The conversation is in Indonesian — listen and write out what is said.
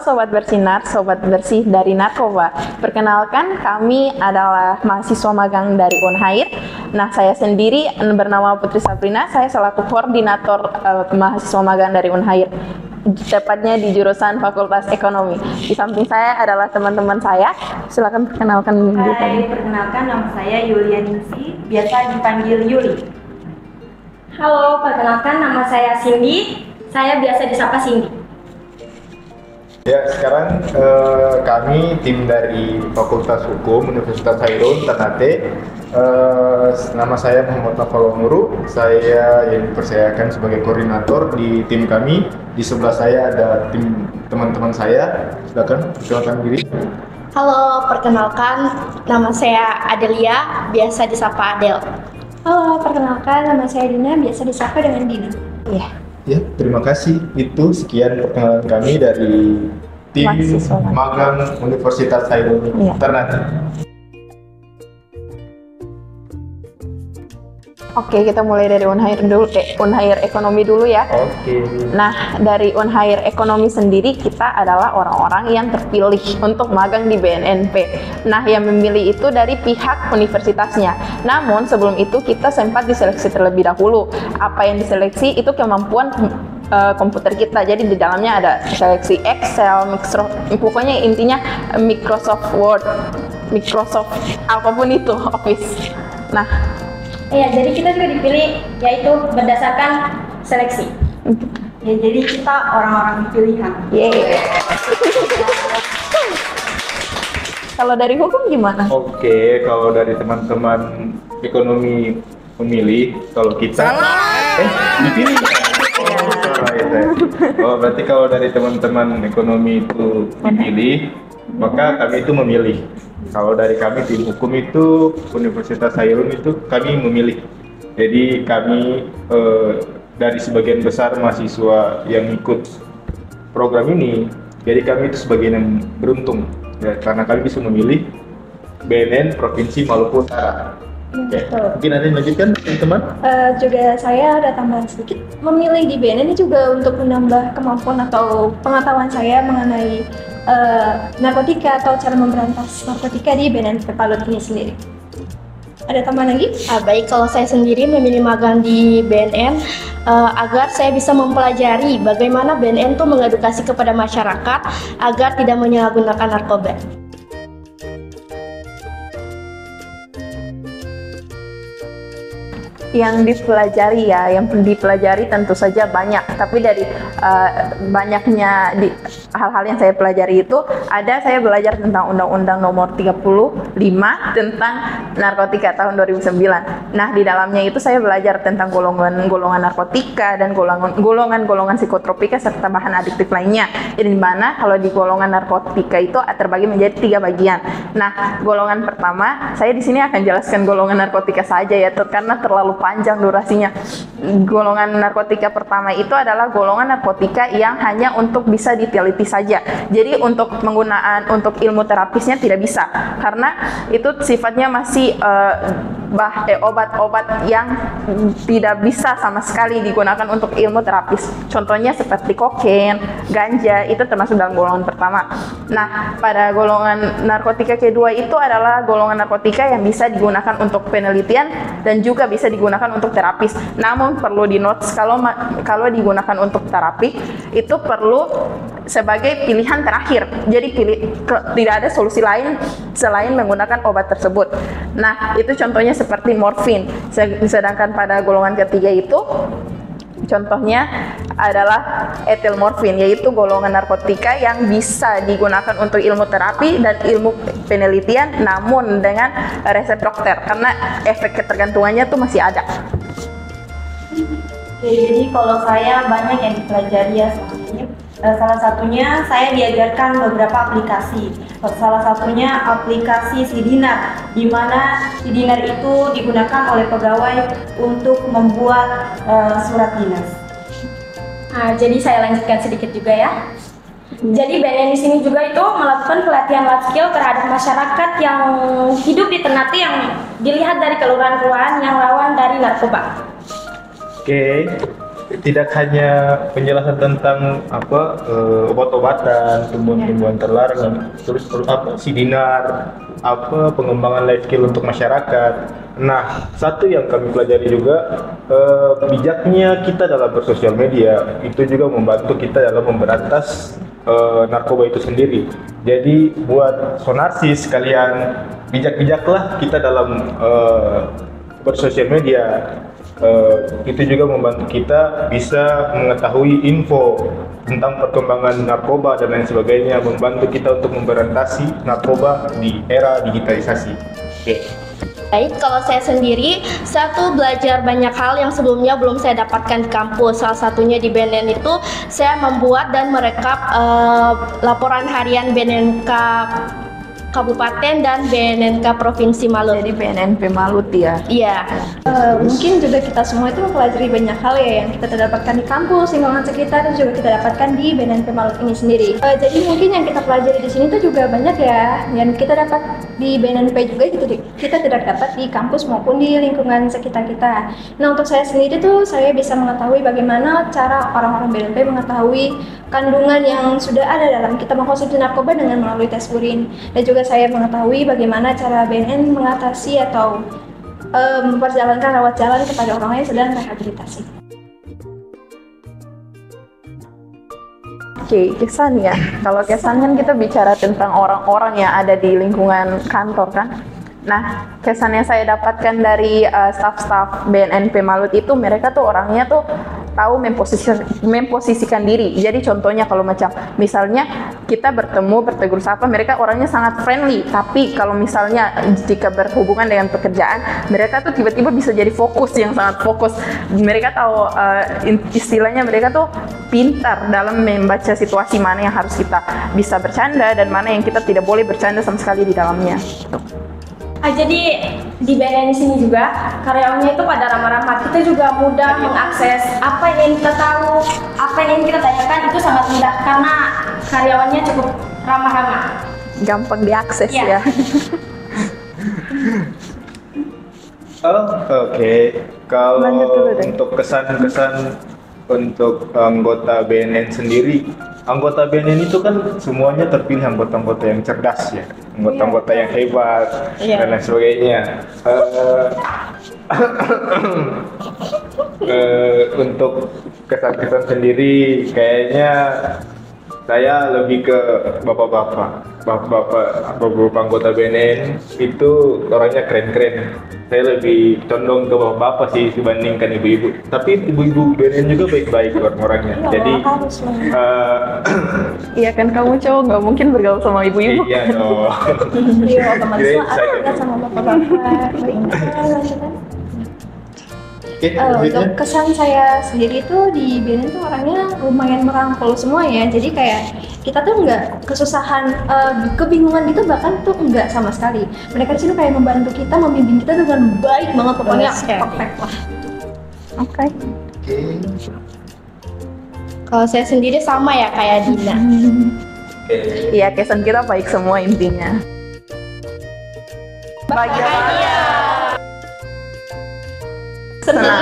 Sobat Bersinar, Sobat Bersih dari Narkoba. Perkenalkan, kami adalah mahasiswa magang dari Unhair. Nah, saya sendiri bernama Putri Sabrina, saya selaku koordinator mahasiswa magang dari Unhair. Tepatnya di jurusan Fakultas Ekonomi. Di samping saya adalah teman-teman saya. Silakan perkenalkan diri. Hai, perkenalkan nama saya Yulia Ningsi, biasa dipanggil Yuli. Halo, perkenalkan nama saya Cindy. Saya biasa disapa Cindy. Ya, sekarang kami tim dari Fakultas Hukum Universitas Hairun Ternate. Nama saya Muhammad Nafal Nuru. Saya yang dipercayakan sebagai koordinator di tim kami. Di sebelah saya ada tim teman-teman saya. Silakan perkenalkan diri. Halo, perkenalkan nama saya Adelia, biasa disapa Adel. Halo, perkenalkan nama saya Dina, biasa disapa dengan Dina. Iya. Ya, terima kasih. Itu sekian perkenalan kami dari tim magang Universitas Hairun Ternate. Oke, kita mulai dari Unhair Ekonomi dulu ya. Oke. Nah, dari Unhair Ekonomi sendiri kita adalah orang-orang yang terpilih untuk magang di BNNP. Nah, yang memilih itu dari pihak universitasnya. Namun sebelum itu kita sempat diseleksi terlebih dahulu. Apa yang diseleksi itu kemampuan komputer kita. Jadi di dalamnya ada seleksi Excel, pokoknya intinya Microsoft Word, Microsoft apapun itu, Office. Nah, Iya, jadi kita juga dipilih yaitu berdasarkan seleksi. Ya, jadi kita orang-orang pilihan. yeay. Kalau dari hukum gimana? Oke, kalau dari teman-teman ekonomi memilih, kalau kita dipilih. Oh, berarti kalau dari teman-teman ekonomi itu dipilih, maka kami itu memilih. Kalau dari kami tim hukum itu Universitas Hairun itu kami memilih. Jadi kami dari sebagian besar mahasiswa yang ikut program ini, jadi kami itu sebagian yang beruntung ya, karena kami bisa memilih BNN Provinsi Maluku Utara. Oke, mungkin ada yang lanjutkan teman-teman? Juga saya ada tambahan sedikit. Memilih di BNN ini juga untuk menambah kemampuan atau pengetahuan saya mengenai narkotika atau cara memberantas narkotika di BNN Palut ini sendiri. Ada tambahan lagi? Baik, kalau saya sendiri memilih magang di BNN agar saya bisa mempelajari bagaimana BNN itu mengedukasi kepada masyarakat agar tidak menyalahgunakan narkoba. Yang dipelajari ya, yang dipelajari tentu saja banyak, tapi dari banyaknya hal-hal yang saya pelajari itu saya belajar tentang Undang-Undang Nomor 35 tentang narkotika tahun 2009. Nah, di dalamnya itu saya belajar tentang golongan narkotika dan golongan psikotropika serta bahan adiktif lainnya. Di mana kalau di golongan narkotika itu terbagi menjadi 3 bagian. Nah, golongan pertama, saya di sini akan jelaskan golongan narkotika saja ya, karena terlalu panjang durasinya. Golongan narkotika pertama itu adalah golongan narkotika yang hanya untuk bisa diteliti saja. Jadi untuk untuk ilmu terapisnya tidak bisa, karena itu sifatnya masih obat-obat yang tidak bisa sama sekali digunakan untuk ilmu terapis. Contohnya seperti kokain, ganja, itu termasuk dalam golongan pertama. Nah, pada golongan narkotika kedua itu adalah golongan narkotika yang bisa digunakan untuk penelitian dan juga bisa digunakan untuk terapis. Namun perlu di notes kalau digunakan untuk terapi itu perlu sebagai pilihan terakhir. Jadi tidak ada solusi lain selain menggunakan obat tersebut. Nah, itu contohnya seperti morfin. Sedangkan pada golongan ketiga itu contohnya adalah etilmorfin, yaitu golongan narkotika yang bisa digunakan untuk ilmu terapi dan ilmu penelitian, namun dengan resep dokter, karena efek ketergantungannya tuh masih ada. Oke, jadi kalau saya banyak yang dipelajari ya selama ini. Salah satunya saya diajarkan beberapa aplikasi. Salah satunya aplikasi Sidinar, di mana Sidinar itu digunakan oleh pegawai untuk membuat surat dinas. Nah, jadi saya lanjutkan sedikit juga ya. Jadi BNN di sini juga itu melakukan pelatihan life skill terhadap masyarakat yang hidup di Ternate yang dilihat dari kelurahan-kelurahan yang rawan dari narkoba. Oke, tidak hanya penjelasan tentang obat-obatan, tumbuhan-tumbuhan terlarang, terus sidinar, pengembangan life skill untuk masyarakat. Nah, satu yang kami pelajari juga bijaknya kita dalam bersosial media itu juga membantu kita dalam memberantas narkoba itu sendiri. Jadi buat sonarsis kalian bijak-bijaklah kita dalam bersosial media. Itu juga membantu kita bisa mengetahui info tentang perkembangan narkoba dan lain sebagainya, membantu kita untuk memberantasi narkoba di era digitalisasi. Oke. Baik, kalau saya sendiri, satu belajar banyak hal yang sebelumnya belum saya dapatkan di kampus. Salah satunya di BNN itu, saya membuat dan merekap laporan harian BNNK Kabupaten dan BNNK Provinsi Maluku. Jadi BNNP Maluku ya. Iya. Mungkin juga kita semua itu mempelajari banyak hal ya yang kita tidak dapatkan di kampus, lingkungan sekitar, dan juga kita dapatkan di BNNP Maluku ini sendiri. Jadi mungkin yang kita pelajari di sini tuh juga banyak ya, yang kita dapat di BNNP juga gitu, kita tidak dapat di kampus maupun di lingkungan sekitar kita. Nah, untuk saya sendiri tuh saya bisa mengetahui bagaimana cara orang-orang BNNP mengetahui kandungan yang sudah ada dalam kita mengkonsumsi narkoba dengan melalui tes urin, dan juga saya mengetahui bagaimana cara BNN mengatasi atau memperjalankan rawat jalan kepada orang yang sedang rehabilitasi. Oke, kesan ya. Kalau kesan kan kita bicara tentang orang-orang yang ada di lingkungan kantor kan. Nah, kesan yang saya dapatkan dari staf-staf BNNP Maluku itu, mereka tuh orangnya tuh tahu memposisikan diri. Jadi contohnya kalau macam misalnya kita bertegur sapa, mereka orangnya sangat friendly. Tapi kalau misalnya jika berhubungan dengan pekerjaan, mereka tuh tiba-tiba bisa jadi fokus, yang sangat fokus. Mereka tahu istilahnya, mereka tuh pintar dalam membaca situasi mana yang harus kita bisa bercanda dan mana yang kita tidak boleh bercanda sama sekali di dalamnya. Jadi di BNN sini juga karyawannya itu pada ramah-ramah. Kita juga mudah mengakses apa yang kita tahu, apa yang kita tanyakan itu sangat mudah karena karyawannya cukup ramah-ramah. Gampang diakses Iya. ya. Oke. Kalau Lanjut dulu deh. untuk kesan-kesan untuk anggota BNN sendiri, anggota BNN itu kan semuanya terpilih anggota-anggota yang cerdas ya, anggota-anggota yang hebat dan lain sebagainya. Untuk kesan-kesan sendiri, kayaknya saya lebih ke bapak-bapak anggota BNN itu orangnya keren-keren. Saya lebih condong ke bapak-bapak sih dibandingkan ibu-ibu. Tapi ibu-ibu BNN juga baik-baik orang-orangnya. Jadi Iya kan, kamu cowok nggak mungkin bergaul sama ibu-ibu. iya dong. Iya, otomatis Kirain lah saya. ada sama bapak-bapak. Lanjutan. Oke, Untuk lanjutnya. kesan saya sendiri tuh di BNN tuh orangnya lumayan merangkul semua ya. Jadi kayak kita tuh nggak kesusahan, kebingungan gitu bahkan tuh nggak sama sekali. Mereka di sini kayak membantu kita, membimbing kita dengan baik banget, pokoknya Baik sekali. perfect lah. Oke. Kalau saya sendiri sama ya kayak Dina. Iya, kesan kita baik semua intinya. Bahagia. Senang.